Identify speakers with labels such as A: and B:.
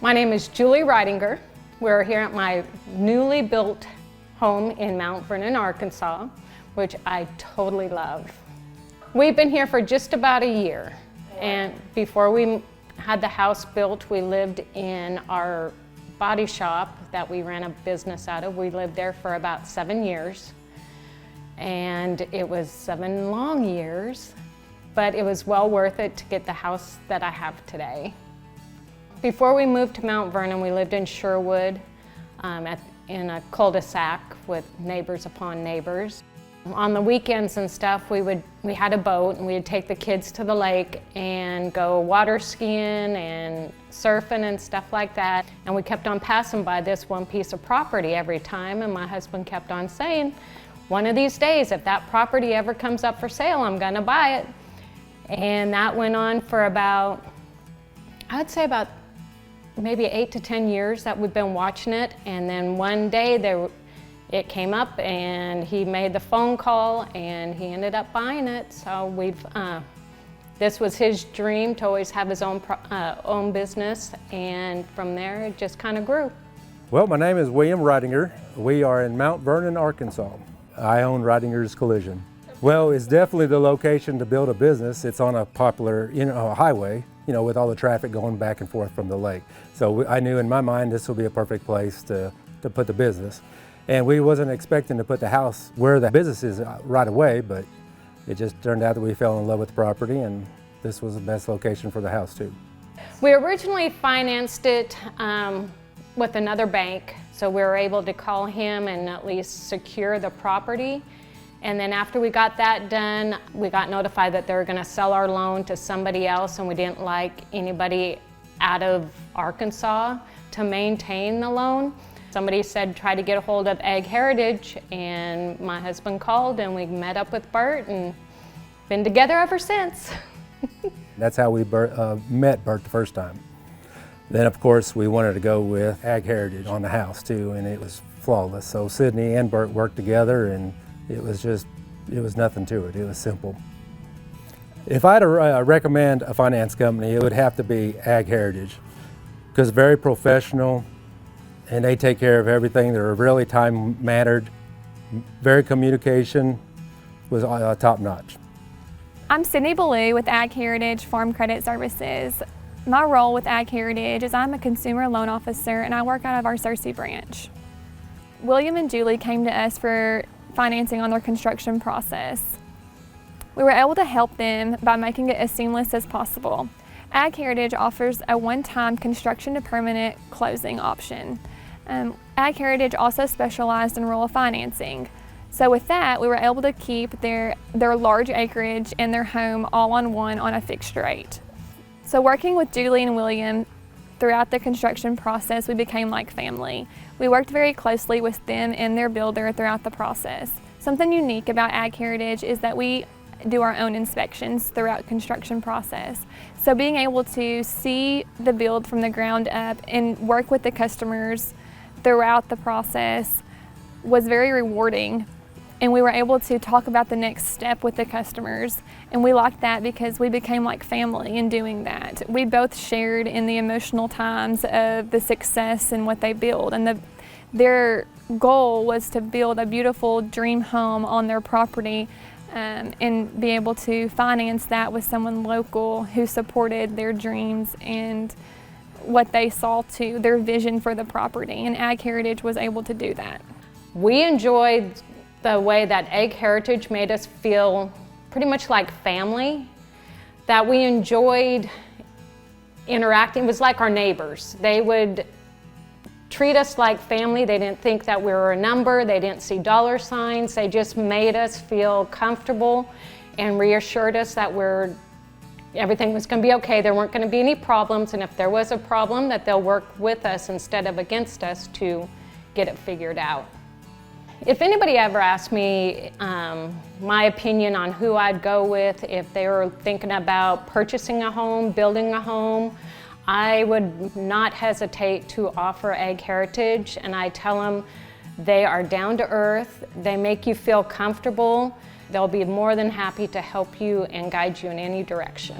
A: My name is Julie Ridinger. We're here at my newly built home in Mount Vernon, Arkansas, which I totally love. We've been here for just about a year, and before we had the house built, we lived in our body shop that we ran a business out of. We lived there for about 7 years, and it was 7 long years, but it was well worth it to get the house that I have today. Before we moved to Mount Vernon, we lived in Sherwood in a cul-de-sac with neighbors upon neighbors. On the weekends and stuff, we had a boat and we'd take the kids to the lake and go water skiing and surfing and stuff like that. And we kept on passing by this one piece of property every time, and my husband kept on saying, one of these days, if that property ever comes up for sale, I'm gonna buy it. And that went on for about, I'd say about maybe 8 to 10 years that we've been watching it. And then one day it came up and he made the phone call and he ended up buying it. So this was his dream to always have his own business, and from there it just kind of grew.
B: Well, my name is William Ridinger. We are in Mount Vernon, Arkansas. I own Ridinger's Collision. Well, it's definitely the location to build a business. It's on a popular highway, with all the traffic going back and forth from the lake. So I knew in my mind this would be a perfect place to put the business. And we wasn't expecting to put the house where the business is right away, but it just turned out that we fell in love with the property, and this was the best location for the house too.
A: We originally financed it with another bank, so we were able to call him and at least secure the property. And then after we got that done, we got notified that they were going to sell our loan to somebody else, and we didn't like anybody out of Arkansas to maintain the loan. Somebody said try to get a hold of Ag Heritage, and my husband called and we met up with Bert and been together ever since.
B: That's how we met Bert the first time. Then of course we wanted to go with Ag Heritage on the house too, and it was flawless. So Sydney and Bert worked together, and it was nothing to it. It was simple. If I had to recommend a finance company, it would have to be Ag Heritage, because very professional, and they take care of everything. They're really time-mannered. Very communication was top notch.
C: I'm Sydney Ballou with Ag Heritage Farm Credit Services. My role with Ag Heritage is I'm a consumer loan officer, and I work out of our Searcy branch. William and Julie came to us for financing on their construction process. We were able to help them by making it as seamless as possible. Ag Heritage offers a one-time construction to permanent closing option. Ag Heritage also specialized in rural financing. So with that, we were able to keep their large acreage and their home all on a fixed rate. So working with Julie and William throughout the construction process, we became like family. We worked very closely with them and their builder throughout the process. Something unique about Ag Heritage is that we do our own inspections throughout construction process. So being able to see the build from the ground up and work with the customers throughout the process was very rewarding. And we were able to talk about the next step with the customers. And we liked that because we became like family in doing that. We both shared in the emotional times of the success and what they build. And their goal was to build a beautiful dream home on their property, and be able to finance that with someone local who supported their dreams and what they saw to their vision for the property. And Ag Heritage was able to do that.
A: We enjoyed the way that Ag Heritage made us feel pretty much like family, that we enjoyed interacting. It was like our neighbors. They would treat us like family. They didn't think that we were a number. They didn't see dollar signs. They just made us feel comfortable and reassured us that everything was going to be okay. There weren't going to be any problems, and if there was a problem, that they'll work with us instead of against us to get it figured out. If anybody ever asked me my opinion on who I'd go with if they were thinking about purchasing a home, building a home, I would not hesitate to offer Ag Heritage, and I tell them they are down to earth, they make you feel comfortable, they'll be more than happy to help you and guide you in any direction.